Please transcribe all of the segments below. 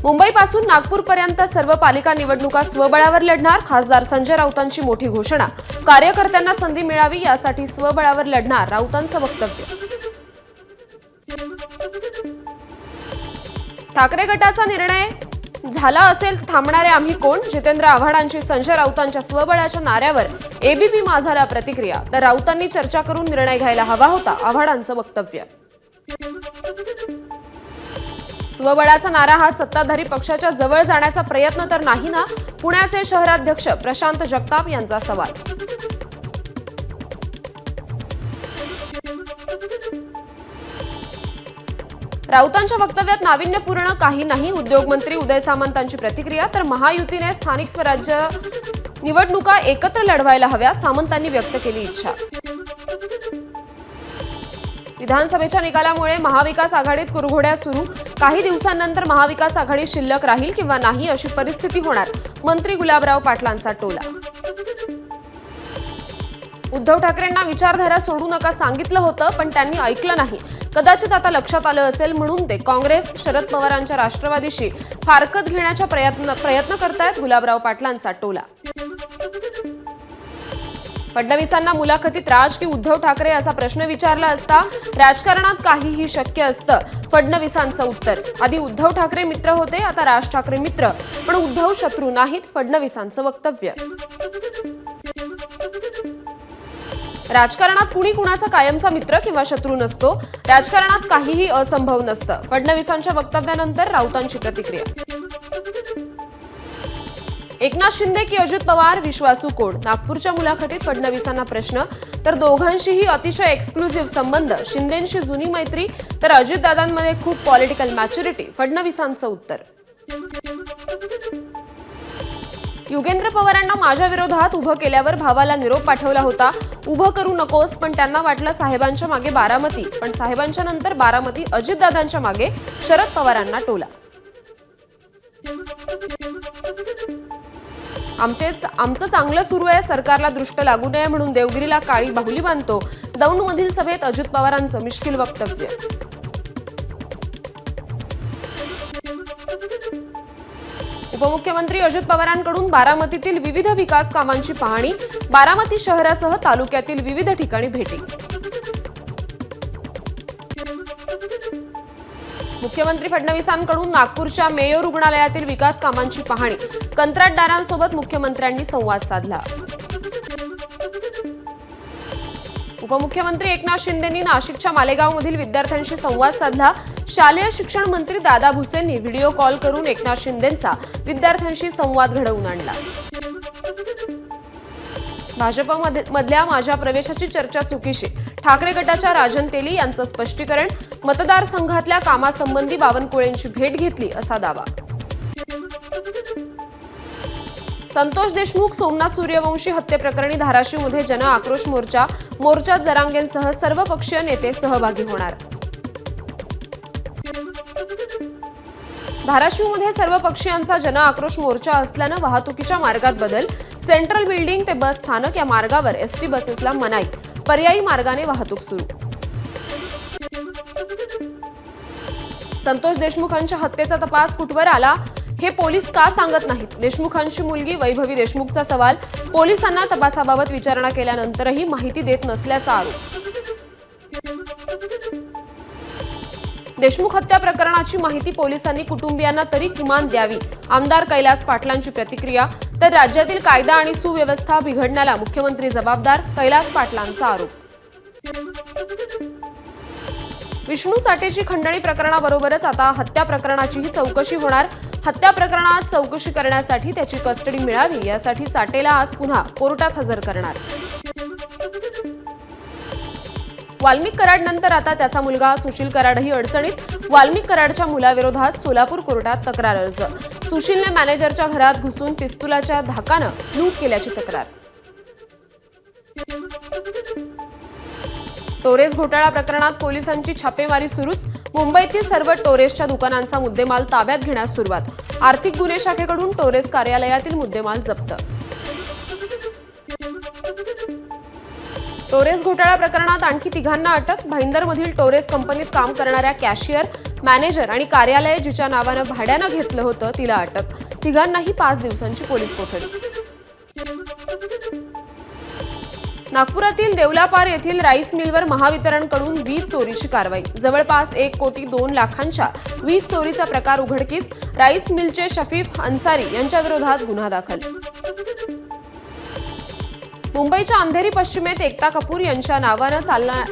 मुंबईपासून नागपूरपर्यंत सर्व पालिका निवडणुका स्वबळावर लढणार. खासदार संजय राऊतांची मोठी घोषणा. कार्यकर्त्यांना संधी मिळावी यासाठी स्वबळावर लढणार, राऊतांचं वक्तव्य. ठाकरे गटाचा निर्णय झाला असेल थांबणारे आम्ही कोण? जितेंद्र आव्हाडांची संजय राऊतांच्या स्वबळाच्या नाऱ्यावर एबीपी माझाला प्रतिक्रिया. तर राऊतांनी चर्चा करून निर्णय घ्यायला हवा होता, आव्हाडांचं वक्तव्य. स्वबळाचा नारा हा सत्ताधारी पक्षाच्या जवळ जाण्याचा प्रयत्न तर नाही ना? पुण्याचे शहराध्यक्ष प्रशांत जगताप यांचा सवाल. राऊतांच्या वक्तव्यात नाविन्यपूर्ण काही नाही, उद्योगमंत्री उदय सामंतांची प्रतिक्रिया. तर महायुतीने स्थानिक स्वराज्य निवडणुका एकत्र लढवायला हव्यात, सामंतांनी व्यक्त केली इच्छा. विधानसभेच्या निकालामुळे महाविकास आघाडीत कुरघोड्या सुरू. काही दिवसांनंतर महाविकास आघाडी शिल्लक राहील किंवा नाही अशी परिस्थिती होणार, मंत्री गुलाबराव पाटलांचा टोला. उद्धव ठाकरेंना विचारधारा सोडू नका सांगितलं होतं, पण त्यांनी ऐकलं नाही. कदाचित आता लक्षात आलं असेल म्हणून ते काँग्रेस शरद पवारांच्या राष्ट्रवादीशी फारकत घेण्याचा प्रयत्न करतायत, गुलाबराव पाटलांचा टोला. फडणवीसांना मुलाखतीत राज की उद्धव ठाकरे असा प्रश्न विचारला असता राजकारणात काहीही शक्य असतं, फडणवीसांचं उत्तर. आधी उद्धव ठाकरे मित्र होते, आता राज ठाकरे मित्र, पण उद्धव शत्रू नाहीत, फडणवीसांचं वक्तव्य. राजकारणात कुणी कुणाचा कायमचा मित्र किंवा शत्रू नसतो, राजकारणात काहीही असंभव नसतं, फडणवीसांच्या वक्तव्यानंतर राऊतांची प्रतिक्रिया. एकनाथ शिंदे की अजित पवार, विश्वासू कोण? नागपूरच्या मुलाखतीत फडणवीसांना प्रश्न. तर दोघांशीही अतिशय एक्सक्लुझिव्ह संबंध, शिंदेंशी जुनी मैत्री, तर अजितदादांमध्ये खूप पॉलिटिकल मॅच्युरिटी, फडणवीसांचं उत्तर. युगेंद्र पवारांना माझ्या विरोधात उभं केल्यावर भावाला निरोप पाठवला होता, उभं करू नकोस, पण त्यांना वाटलं साहेबांच्या मागे बारामती, पण साहेबांच्या नंतर बारामती अजितदादांच्या मागे, शरद पवारांना टोला. आमचं चांगलं सुरू आहे, सरकारला दृष्ट लागू नये म्हणून देवगिरीला काळी बाहुली बांधतो, दौंडमधील सभेत अजित पवारांचं मिश्किल वक्तव्य. उपमुख्यमंत्री अजित पवारांकडून बारामतीतील विविध विकास कामांची पाहणी, बारामती शहरासह तालुक्यातील विविध ठिकाणी भेटी. मुख्यमंत्री फडणवीसांकडून नागपूरच्या मेयो रुग्णालयातील विकास कामांची पाहणी, कंत्राटदारांसोबत मुख्यमंत्र्यांनी संवाद साधला. उपमुख्यमंत्री एकनाथ शिंदेंनी नाशिकच्या मालेगावमधील विद्यार्थ्यांशी संवाद साधला. शालेय शिक्षण मंत्री दादा भुसेंनी व्हिडिओ कॉल करून एकनाथ शिंदेंचा विद्यार्थ्यांशी संवाद घडवून आणला. भाजपमधल्या माझ्या प्रवेशाची चर्चा चुकीची, ठाकरे गटाच्या राजन तेली यांचं स्पष्टीकरण. मतदारसंघातल्या कामासंबंधी बावनकुळेंची भेट घेतली असा दावा. संतोष देशमुख सोमनाथ सूर्यवंशी हत्येप्रकरणी धाराशिवमध्ये जन आक्रोश मोर्चा, मोर्चात जरांगेंसह सर्वपक्षीय नेते सहभागी होणार. धाराशिवमध्ये सर्व पक्षीयांचा जन आक्रोश मोर्चा असल्यानं वाहतुकीच्या मार्गात बदल. सेंट्रल बिल्डिंग ते बस स्थानक या मार्गावर एसटी बसेसला मनाई, पर्यायी मार्गाने वाहतूक सुरू. संतोष देशमुखांच्या हत्येचा तपास कुठवर आला हे पोलीस का सांगत नाहीत? देशमुखांची मुलगी वैभवी देशमुखचा सवाल. पोलिसांना तपासाबाबत विचारणा केल्यानंतरही माहिती देत नसल्याचा आरोप. देशमुख हत्या प्रकरणाची माहिती पोलिसांनी कुटुंबियांना तरी किमान द्यावी, आमदार कैलास पाटलांची प्रतिक्रिया. तर राज्यातील कायदा आणि सुव्यवस्था बिघडण्याला मुख्यमंत्री जबाबदार, कैलास पाटलांचा आरोप. विष्णू चाटेची खंडणी प्रकरणाबरोबरच आता हत्या प्रकरणाचीही चौकशी होणार. हत्या प्रकरणात चौकशी करण्यासाठी त्याची कस्टडी मिळावी यासाठी चाटेला आज पुन्हा कोर्टात हजर करणार. वाल्मिक कराडनंतर आता त्याचा मुलगा सुशील कराडही अडचणीत. वाल्मिक कराडच्या मुलाविरोधात सोलापूर कोर्टात तक्रार अर्ज. सुशीलने मॅनेजरच्या घरात घुसून पिस्तुलाच्या धाकानं लूट केल्याची तक्रार. टोरेस घोटाळा प्रकरणात पोलिसांची छापेमारी सुरूच. मुंबईतील सर्व टोरेसच्या दुकानांचा मुद्देमाल ताब्यात घेण्यास सुरुवात. आर्थिक गुन्हे शाखेकडून टोरेस कार्यालयातील मुद्देमाल जप्त. टोरेस घोटाळा प्रकरणात आणखी 3 अटक. भाईंदरमधील टोरेस कंपनीत काम करणाऱ्या कॅशियर मॅनेजर आणि कार्यालय जिच्या नावानं भाड्यानं घेतलं होतं तिला अटक. तिघांनाही 5 दिवसांची पोलीस कोठडी. नागपुरातील देवलापार येथील राईस मिलवर महावितरणकडून वीज चोरीची कारवाई. जवळपास 1,02,00,000च्या वीज चोरीचा प्रकार उघडकीस. राईस मिलचे शफीफ अन्सारी यांच्या विरोधात गुन्हा दाखल. मुंबईच्या अंधेरी पश्चिमेत एकता कपूर यांच्या नावानं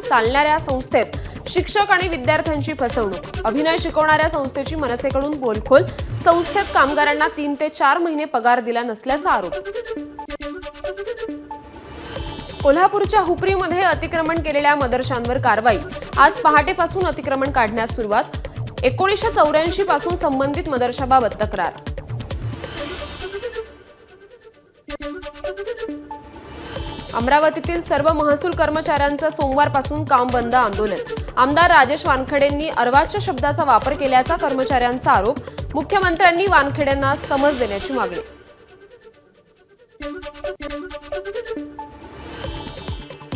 चालणाऱ्या संस्थेत शिक्षक आणि विद्यार्थ्यांची फसवणूक. अभिनय शिकवणाऱ्या संस्थेची मनसेकडून बोलखोल. संस्थेत कामगारांना 3 ते 4 महिने पगार दिला नसल्याचा आरोप. कोल्हापूरच्या हुपरीमध्ये अतिक्रमण केलेल्या मदरशांवर कारवाई. आज पहाटेपासून अतिक्रमण काढण्यास सुरुवात. 1984 पासून संबंधित मदरशाबाबत तक्रार. अमरावतीतील सर्व महसूल कर्मचाऱ्यांचं सोमवारपासून काम बंद आंदोलन. आमदार राजेश वानखेडेंनी अर्वाच्य शब्दाचा वापर केल्याचा कर्मचाऱ्यांचा आरोप. मुख्यमंत्र्यांनी वानखेडेंना समज देण्याची मागणी.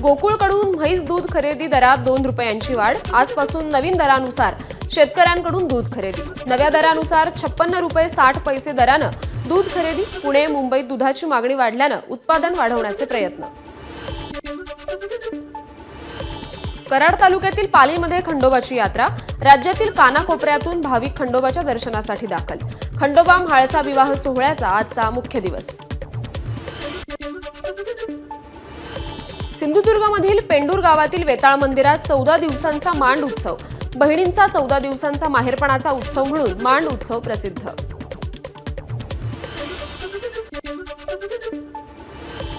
गोकुळकडून म्हैस दूध खरेदी दरात 2 रुपयांची वाढ. आजपासून नवीन दरानुसार शेतकऱ्यांकडून दूध खरेदी. नव्या दरानुसार 56 रुपये 60 पैसे दरानं दूध खरेदी. पुणे मुंबईत दुधाची मागणी वाढल्यानं उत्पादन वाढवण्याचे प्रयत्न. कराड तालुक्यातील पालीमध्ये खंडोबाची यात्रा. राज्यातील कानाकोपऱ्यातून भाविक खंडोबाच्या दर्शनासाठी दाखल. खंडोबा म्हाळसा विवाह सोहळ्याचा आजचा मुख्य दिवस. सिंधुदुर्गमधील पेंडूर गावातील वेताळ मंदिरात 14 दिवसांचा मांड उत्सव. बहिणींचा 14 दिवसांचा माहेरपणाचा उत्सव म्हणून मांड उत्सव प्रसिद्ध.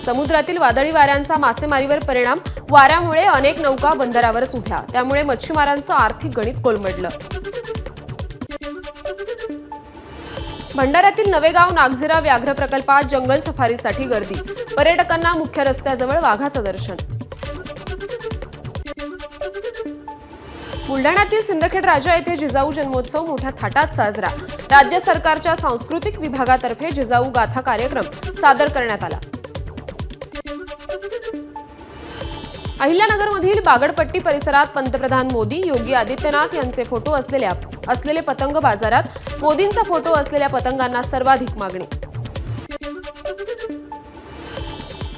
समुद्रातील वादळी वाऱ्यांचा मासेमारीवर परिणाम. वाऱ्यामुळे अनेक नौका बंदरावरच उभ्या. त्यामुळे मच्छीमारांचं आर्थिक गणित कोलमडलं. भंडाऱ्यातील नवेगाव नागझिरा व्याघ्र प्रकल्पात जंगल सफारीसाठी गर्दी. पर्यटकांना मुख्य रस्त्याजवळ वाघाचं दर्शन. बुलढाण्यातील सिंदखेड राजा येथे जिजाऊ जन्मोत्सव मोठ्या थाटात साजरा. राज्य सरकारच्या सांस्कृतिक विभागातर्फे जिजाऊ गाथा कार्यक्रम सादर करण्यात आला. अहिल्यानगरमधील बागडपट्टी परिसरात पंतप्रधान मोदी, योगी आदित्यनाथ यांचे फोटो असलेले पतंग बाजारात. मोदींचा फोटो असलेल्या पतंगांना सर्वाधिक मागणी.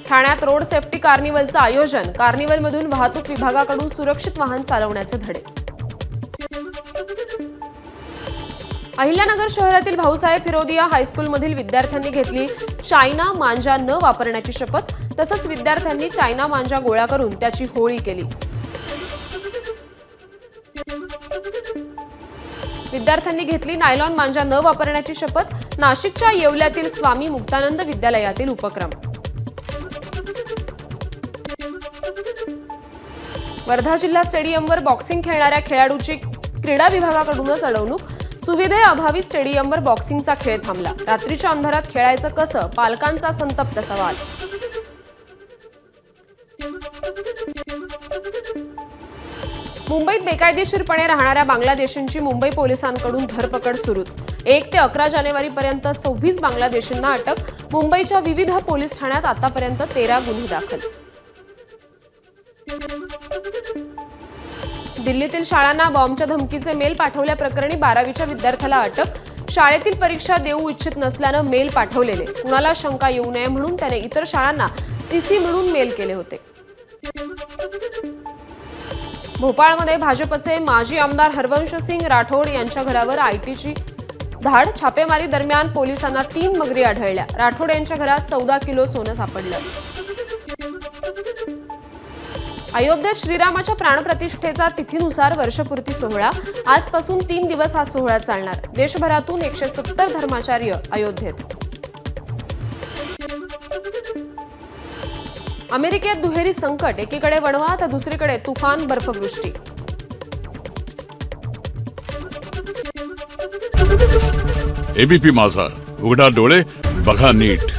ठाण्यात रोड सेफ्टी कार्निवलचं आयोजन. कार्निवलमधून वाहतूक विभागाकडून सुरक्षित वाहन चालवण्याचे धडे. अहिल्यानगर शहरातील भाऊसाहेब फिरोदिया हायस्कूलमधील विद्यार्थ्यांनी घेतली चायना मांजा न वापरण्याची शपथ. तसंच विद्यार्थ्यांनी चायना मांजा गोळा करून त्याची होळी केली. विद्यार्थ्यांनी घेतली नायलॉन मांजा न वापरण्याची शपथ. नाशिकच्या येवल्यातील स्वामी मुक्तानंद विद्यालयातील उपक्रम. वर्धा जिल्हा स्टेडियमवर बॉक्सिंग खेळणाऱ्या खेळाडूची क्रीडा विभागाकडूनच अडवणूक. सुविधेअभावी स्टेडियमवर बॉक्सिंगचा खेळ थांबला. रात्रीच्या अंधारात खेळायचं कसं? पालकांचा संतप्त सवाल. मुंबईत बेकायदेशीरपणे राहणाऱ्या बांगलादेशींची मुंबई पोलिसांकडून धरपकड सुरूच. 1 ते 11 जानेवारीपर्यंत 26 बांगलादेशींना अटक. मुंबईच्या विविध पोलीस ठाण्यात आतापर्यंत 13 गुन्हे दाखल. दिल्लीतील शाळांना बॉम्बच्या धमकीचे मेल पाठवल्याप्रकरणी 12वीच्या विद्यार्थ्याला अटक. शाळेतील परीक्षा देऊ इच्छित नसल्यानं मेल पाठवलेले. कुणाला शंका येऊ नये म्हणून त्याने इतर शाळांना सीसी म्हणून मेल केले होते. भोपाळमध्ये भाजपचे माजी आमदार हरवंश सिंग राठोड यांच्या घरावर आयटीची धाड. छापेमारी दरम्यान पोलिसांना 3 मगरी आढळल्या. राठोड यांच्या घरात 14 किलो सोनं सापडलं. अयोध्येत श्रीरामाच्या प्राणप्रतिष्ठेचा तिथीनुसार वर्षपूर्ती सोहळा. आजपासून 3 दिवस हा सोहळा चालणार. देशभरातून 170 धर्माचार्य अयोध्येत. अमेरिकेत दुहेरी संकट. एकीकडे वणवा तर दुसरीकडे तुफान बर्फवृष्टी. एबीपी माझा, उघडा डोळे बघा नीट.